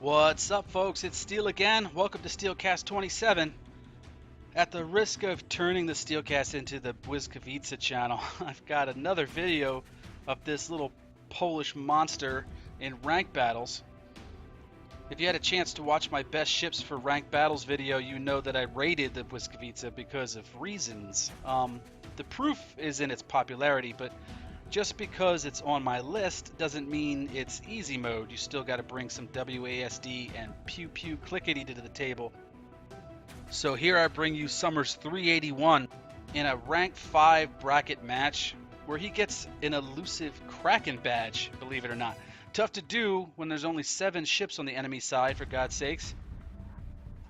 What's up, folks? It's Steel again. Welcome to Steelcast 27. At the risk of turning the Steelcast into the Blyskawica channel, I've got another video of this little Polish monster in ranked battles. If you had a chance to watch my best ships for ranked battles video, you know that I rated the Blyskawica because of reasons. The proof is in its popularity, but just because it's on my list doesn't mean it's easy mode. You still got to bring some WASD and pew pew clickety to the table. So here I bring you Summers 381 in a rank 5 bracket match where he gets an elusive Kraken badge, believe it or not. Tough to do when there's only 7 ships on the enemy side, for God's sakes,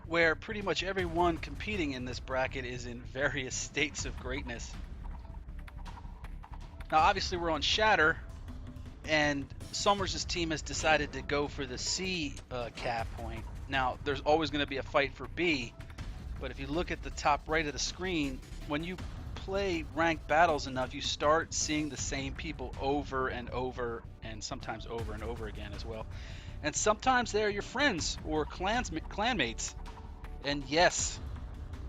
where pretty much everyone competing in this bracket is in various states of greatness. Now, obviously, we're on Shatter, and Summers' team has decided to go for the C cap point. Now, there's always going to be a fight for B, but if you look at the top right of the screen, when you play ranked battles enough, you start seeing the same people over and over, and sometimes over and over again as well. And sometimes they're your friends or clanmates. And yes,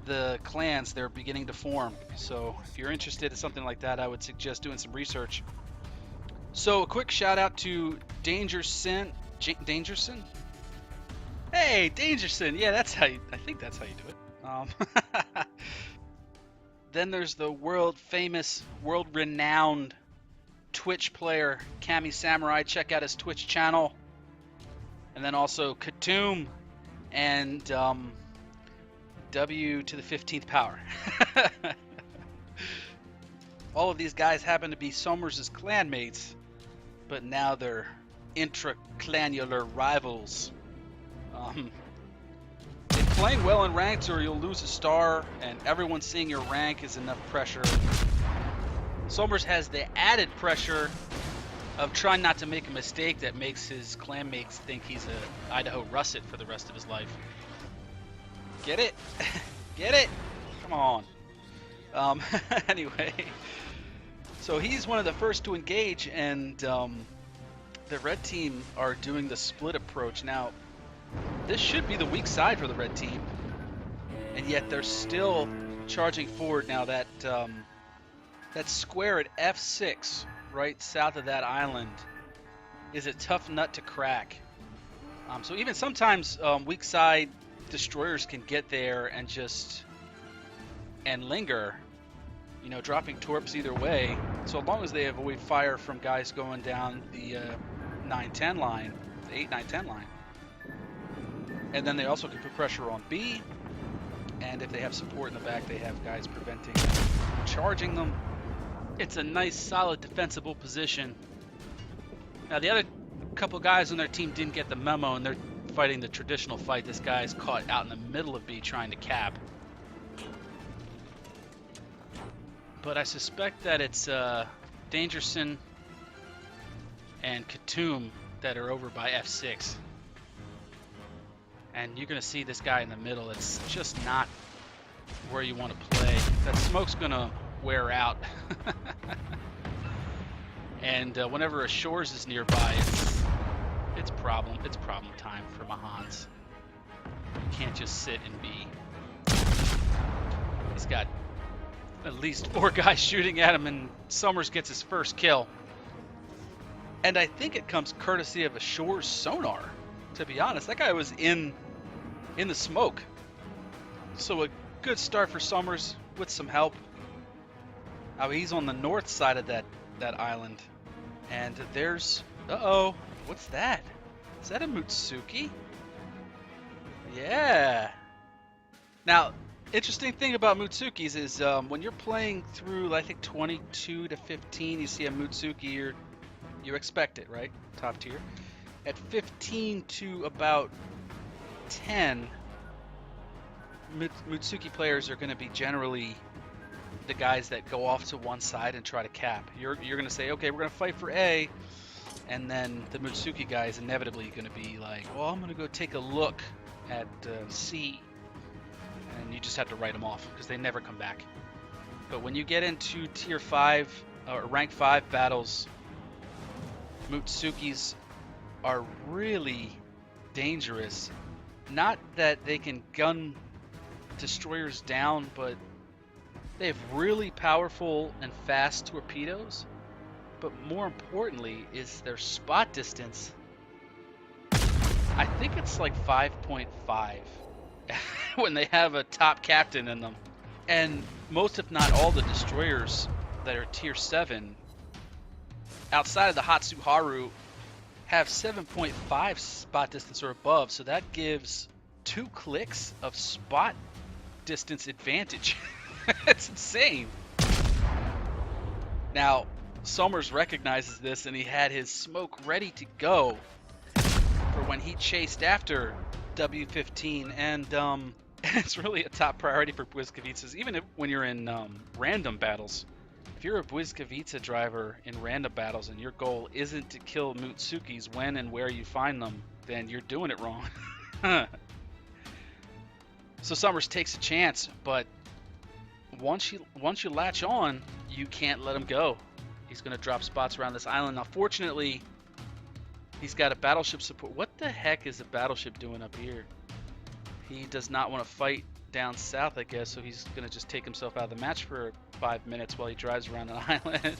the clans, they're beginning to form. So if you're interested in something like that, I would suggest doing some research. So a quick shout out to Dangerson. Hey, Dangerson. Yeah, that's how you, I think that's how you do it. Then there's the world famous, world renowned Twitch player Kami Samurai. Check out his Twitch channel. And then also Katoom and W to the 15th power. All of these guys happen to be Summers' clanmates, but now they're intra-clanular rivals. If playing well in ranked or you'll lose a star and everyone seeing your rank is enough pressure, Summers has the added pressure of trying not to make a mistake that makes his clanmates think he's a Idaho russet for the rest of his life. Get it? Get it? Come on. Anyway, so he's one of the first to engage, and the red team are doing the split approach. Now, this should be the weak side for the red team, and yet they're still charging forward. Now that that square at F6, right south of that island, is a tough nut to crack. So even sometimes weak side destroyers can get there and linger, you know, dropping torps either way, so long as they avoid fire from guys going down the 9-10 line, the 8-9-10 line. And then they also can put pressure on B, and if they have support in the back, they have guys preventing charging them. It's a nice, solid, defensible position. Now, the other couple guys on their team didn't get the memo, and they're fighting the traditional fight. This guy's caught out in the middle of B trying to cap. But I suspect that it's Dangerson and Katoom that are over by F6. And you're going to see this guy in the middle. It's just not where you want to play. That smoke's going to wear out. And whenever a Shores is nearby, it's problem time for Mahans. You can't just sit and be. He's got at least 4 guys shooting at him, and Summers gets his first kill. And I think it comes courtesy of a Shores sonar, to be honest. That guy was in the smoke. So a good start for Summers with some help. Now he's on the north side of that island. And there's... Uh-oh. What's that? Is that a Mutsuki? Yeah. Now, interesting thing about Mutsukis is when you're playing through, I think, 22 to 15, you see a Mutsuki, you expect it, right? Top tier. At 15 to about 10, Mutsuki players are going to be generally the guys that go off to one side and try to cap. You're going to say, okay, we're going to fight for A, and then the Mutsuki guy is inevitably going to be like, well, I'm going to go take a look at C, and you just have to write them off because they never come back. But when you get into tier 5 or rank 5 battles, Mutsukis are really dangerous. Not that they can gun destroyers down, but they have really powerful and fast torpedoes. But more importantly is their spot distance. I think it's like 5.5 when they have a top captain in them. And most, if not all, the destroyers that are tier 7 outside of the Hatsuharu have 7.5 spot distance or above, so that gives 2 clicks of spot distance advantage. It's insane. Now, Summers recognizes this, and he had his smoke ready to go for when he chased after W15, and it's really a top priority for Błyskawicas, even when you're in random battles. If you're a Błyskawica driver in random battles and your goal isn't to kill Mutsukis when and where you find them, then you're doing it wrong. So Summers takes a chance, but once you latch on, you can't let him go. He's going to drop spots around this island. Now, fortunately, he's got a battleship support. What the heck is a battleship doing up here? He does not want to fight down south, I guess, so he's going to just take himself out of the match for 5 minutes while he drives around an island.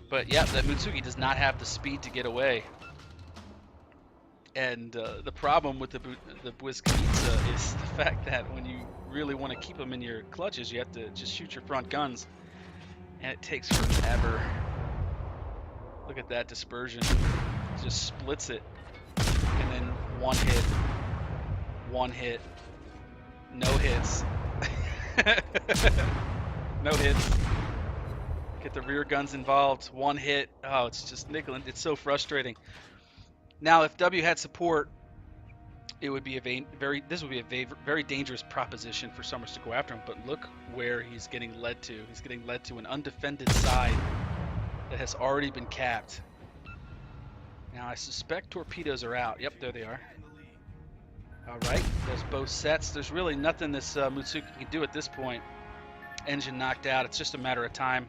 But yeah, that Mutsuki does not have the speed to get away. And the problem with the Błyskawica is the fact that when you really want to keep them in your clutches, you have to just shoot your front guns. And it takes forever. Look at that dispersion. It just splits it. And then one hit, no hits. No hits. Get the rear guns involved, one hit. Oh, it's just nickel. It's so frustrating. Now, if W had support, it would be a very dangerous proposition for Summers to go after him. But look where he's getting led to. He's getting led to an undefended side that has already been capped. Now, I suspect torpedoes are out. Yep, there they are. All right, there's both sets. There's really nothing this Mutsuki can do at this point. Engine knocked out. It's just a matter of time.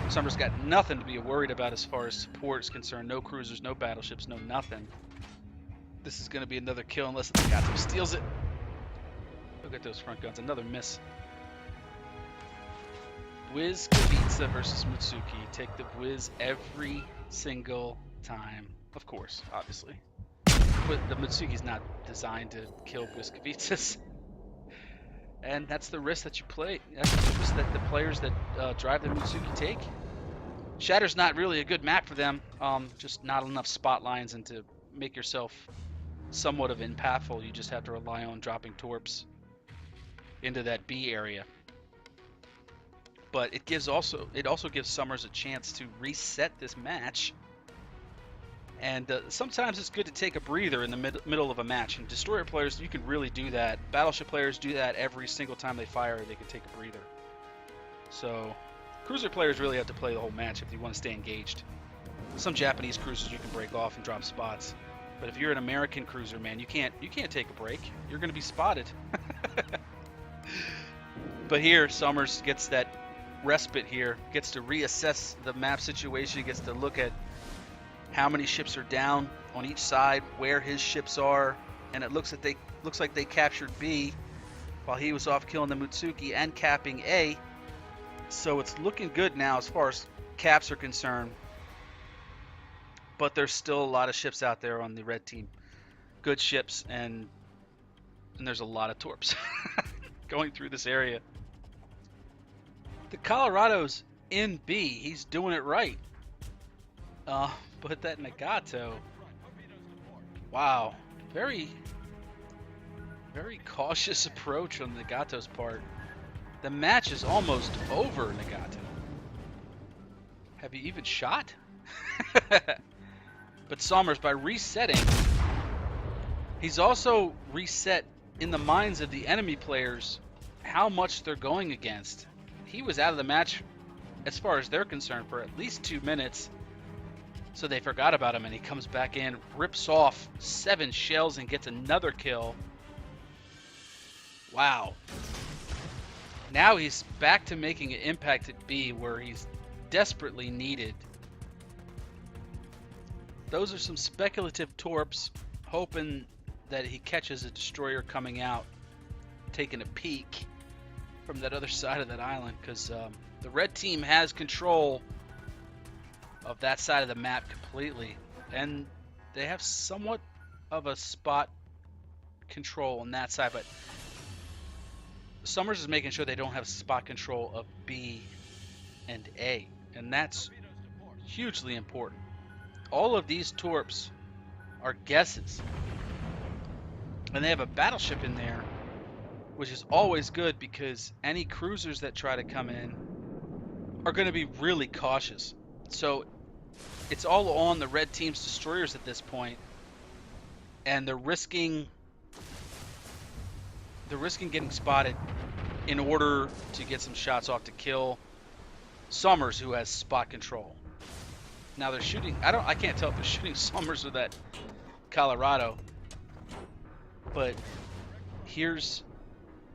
Summers got nothing to be worried about as far as support is concerned. No cruisers, no battleships, no nothing. This is going to be another kill unless the Nagato steals it. Look at those front guns. Another miss. Błyskawica versus Mutsuki. Take the Bwiz every single time. Of course, obviously. But the Mutsuki's not designed to kill Błyskawicas. And that's the risk that you play. That's the risk that the players that drive the Mutsuki take. Shatter's not really a good map for them. Just not enough spot lines, and to make yourself somewhat of impactful, you just have to rely on dropping torps into that B area. But it also gives Summers a chance to reset this match. And sometimes it's good to take a breather in the middle of a match. And Destroyer players, you can really do that. Battleship players do that every single time they fire. They can take a breather. So Cruiser players really have to play the whole match if you want to stay engaged. Some Japanese cruisers you can break off and drop spots. But if you're an American cruiser, man, you can't take a break. You're going to be spotted. But here, Summers gets that respite here. Gets to reassess the map situation. Gets to look at how many ships are down on each side, where his ships are, and it looks like they captured B while he was off killing the Mutsuki and capping A. So it's looking good now as far as caps are concerned. But there's still a lot of ships out there on the red team. Good ships, and there's a lot of torps going through this area. The Colorado's in B. He's doing it right. But that Nagato, wow, very cautious approach on Nagato's part. The match is almost over, Nagato. Have you even shot? But Summers, by resetting, he's also reset in the minds of the enemy players how much they're going against. He was out of the match, as far as they're concerned, for at least 2 minutes. So they forgot about him, and he comes back in, rips off 7 shells, and gets another kill. Wow. Now he's back to making an impact at B, where he's desperately needed. those are some speculative torps, hoping that he catches a destroyer coming out, taking a peek from that other side of that island, because the red team has control of that side of the map completely, and they have somewhat of a spot control on that side, but Summers is making sure they don't have spot control of B and A, and that's hugely important. All of these torps are guesses, and they have a battleship in there, which is always good because any cruisers that try to come in are going to be really cautious. So it's all on the red team's destroyers at this point, and they're risking getting spotted in order to get some shots off to kill Summers, who has spot control. Now they're shooting. I can't tell if they're shooting Summers or that Colorado, but here's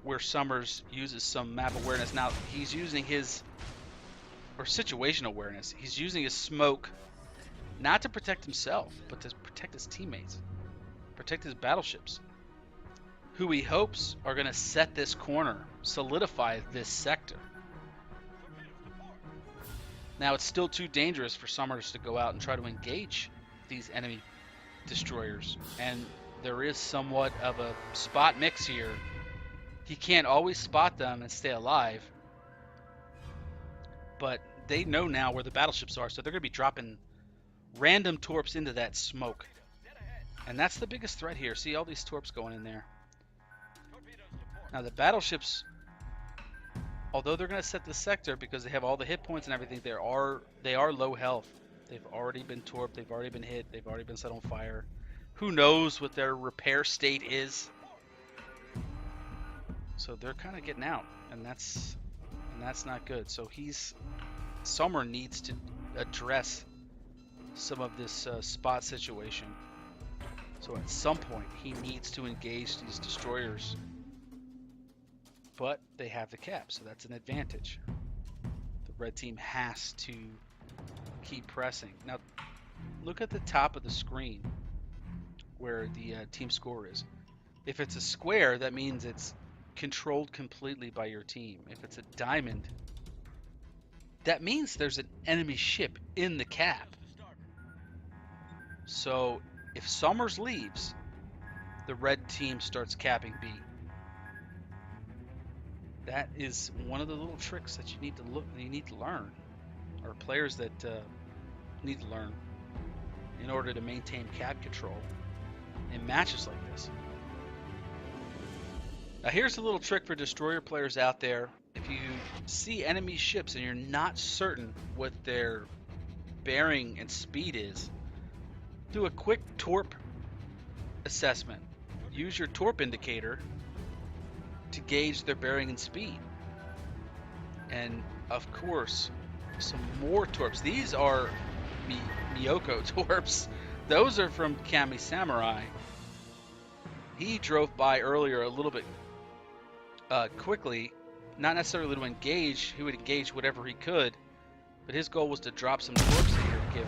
where Summers uses some map awareness. Now he's using his, or situation awareness. He's using his smoke not to protect himself, but to protect his teammates, protect his battleships, who he hopes are going to set this corner, solidify this sector. Now it's still too dangerous for Summers to go out and try to engage these enemy destroyers, and there is somewhat of a spot mix here. He can't always spot them and stay alive, but they know now where the battleships are, so they're going to be dropping random torps into that smoke, and that's the biggest threat here. See all these torps going in there. Now the battleships, although they're going to set the sector because they have all the hit points and everything, they are low health. They've already been torped, they've already been hit, they've already been set on fire. Who knows what their repair state is? So they're kind of getting out, and that's not good. So Summer needs to address some of this spot situation. So at some point he needs to engage these destroyers, but they have the cap, so that's an advantage. The red team has to keep pressing. Now look at the top of the screen where the team score is. If it's a square, that means it's controlled completely by your team. If it's a diamond, that means there's an enemy ship in the cap. So if Summers leaves, the red team starts capping B. That is one of the little tricks that you need to learn, or players that need to learn in order to maintain cap control in matches like this. Now here's a little trick for destroyer players out there. If you see enemy ships and you're not certain what their bearing and speed is, do a quick torp assessment. Use your torp indicator to gauge their bearing and speed. And of course, some more torps. These are Miyoko torps. Those are from Kami Samurai. He drove by earlier a little bit quickly, not necessarily to engage. He would engage whatever he could, but his goal was to drop some torps in here to give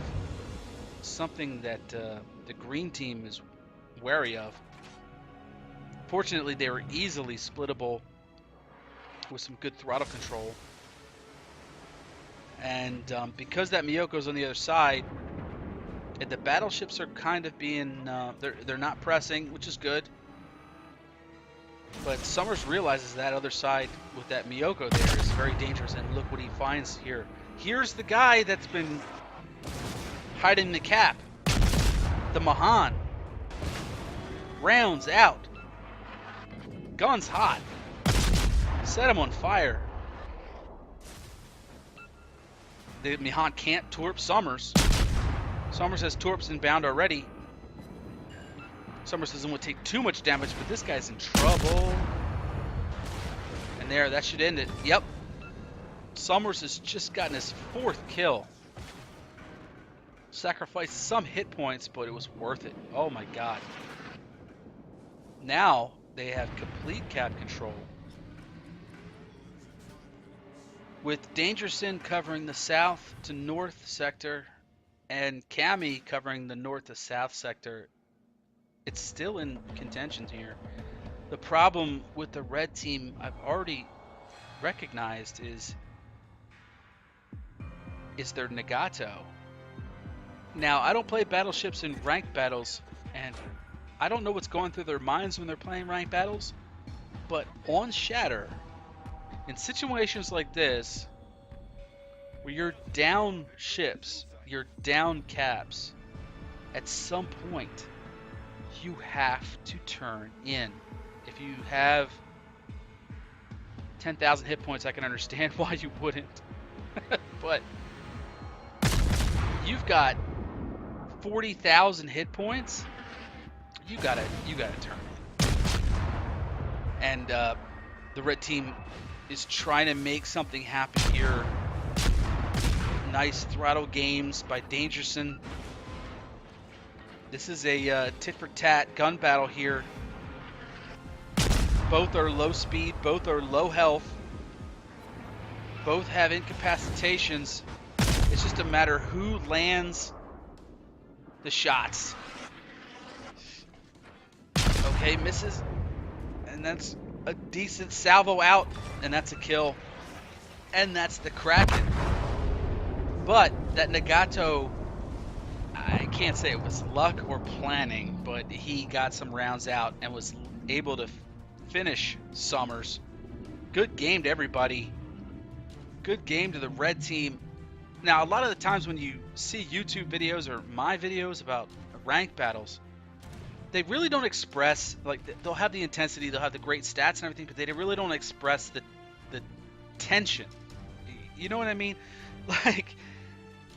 something that the green team is wary of. Fortunately, they were easily splittable with some good throttle control, and because that Miyoko's on the other side, and the battleships are kind of being they're not pressing, which is good. But Summers realizes that other side with that Miyoko there is very dangerous, and look what he finds here. Here's the guy that's been hiding in the cap, the Mahan. Rounds out, gun's hot, set him on fire. The Mahan can't torp Summers. Summers has torps inbound already. Summers doesn't want to take too much damage, but this guy's in trouble. And there, that should end it. Yep. Summers has just gotten his 4th kill. Sacrificed some hit points, but it was worth it. Oh my god. Now they have complete cap control, with Dangerson covering the south to north sector, and Cami covering the north to south sector. It's still in contention here. The problem with the red team I've already recognized is their Nagato. Now, I don't play battleships in ranked battles, and I don't know what's going through their minds when they're playing ranked battles, but on Shatter, in situations like this, where you're down ships, you're down caps, at some point, you have to turn in. If you have 10,000 hit points, I can understand why you wouldn't. But you've got 40,000 hit points. You gotta turn in. And the red team is trying to make something happen here. Nice throttle games by Dangerson. This is a tit for tat gun battle here. Both are low speed, both are low health, both have incapacitations. It's just a matter who lands the shots. Okay, misses, and that's a decent salvo out, and that's a kill, and that's the Kraken. But that Nagato, I can't say it was luck or planning, but he got some rounds out and was able to finish Summers. Good game to everybody. Good game to the red team. Now, a lot of the times when you see YouTube videos or my videos about ranked battles, they really don't express, like, they'll have the intensity, they'll have the great stats and everything, but they really don't express the tension. You know what I mean? Like,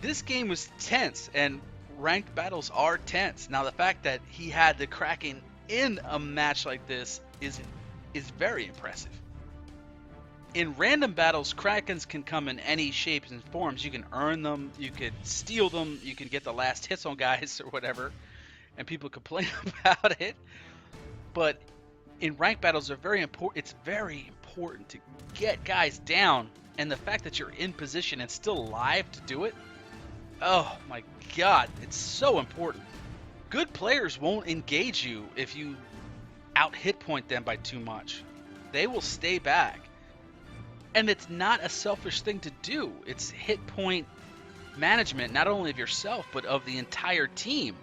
this game was tense, and ranked battles are tense. Now, the fact that he had the Kraken in a match like this is very impressive. In random battles, Krakens can come in any shapes and forms. You can earn them, you could steal them, you can get the last hits on guys or whatever, and people complain about it. But in ranked battles, it's very important to get guys down, and the fact that you're in position and still alive to do it, oh my god, it's so important. Good players won't engage you if you out hit point them by too much. They will stay back. And it's not a selfish thing to do. It's hit point management, not only of yourself, but of the entire team.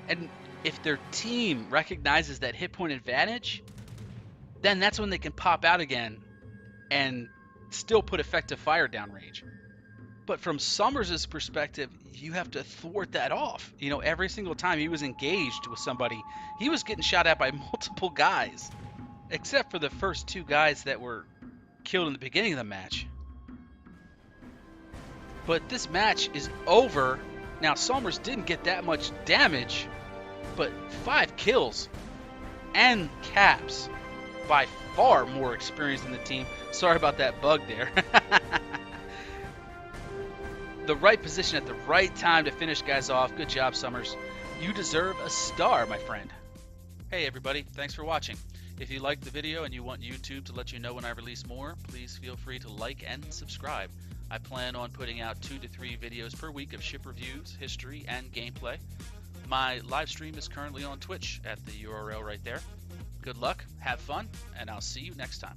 And if their team recognizes that hit point advantage, then that's when they can pop out again and still put effective fire downrange. But from Summers' perspective, you have to thwart that off. You know, every single time he was engaged with somebody, he was getting shot at by multiple guys, except for the first two guys that were killed in the beginning of the match. But this match is over. Now, Summers didn't get that much damage, but 5 kills and caps. By far more experienced than the team. Sorry about that bug there. The right position at the right time to finish guys off. Good job, Summers. You deserve a star, my friend. Hey everybody, thanks for watching. If you liked the video and you want YouTube to let you know when I release more, please feel free to like and subscribe. I plan on putting out 2 to 3 videos per week of ship reviews, history, and gameplay. My live stream is currently on Twitch at the URL right there. Good luck, have fun, and I'll see you next time.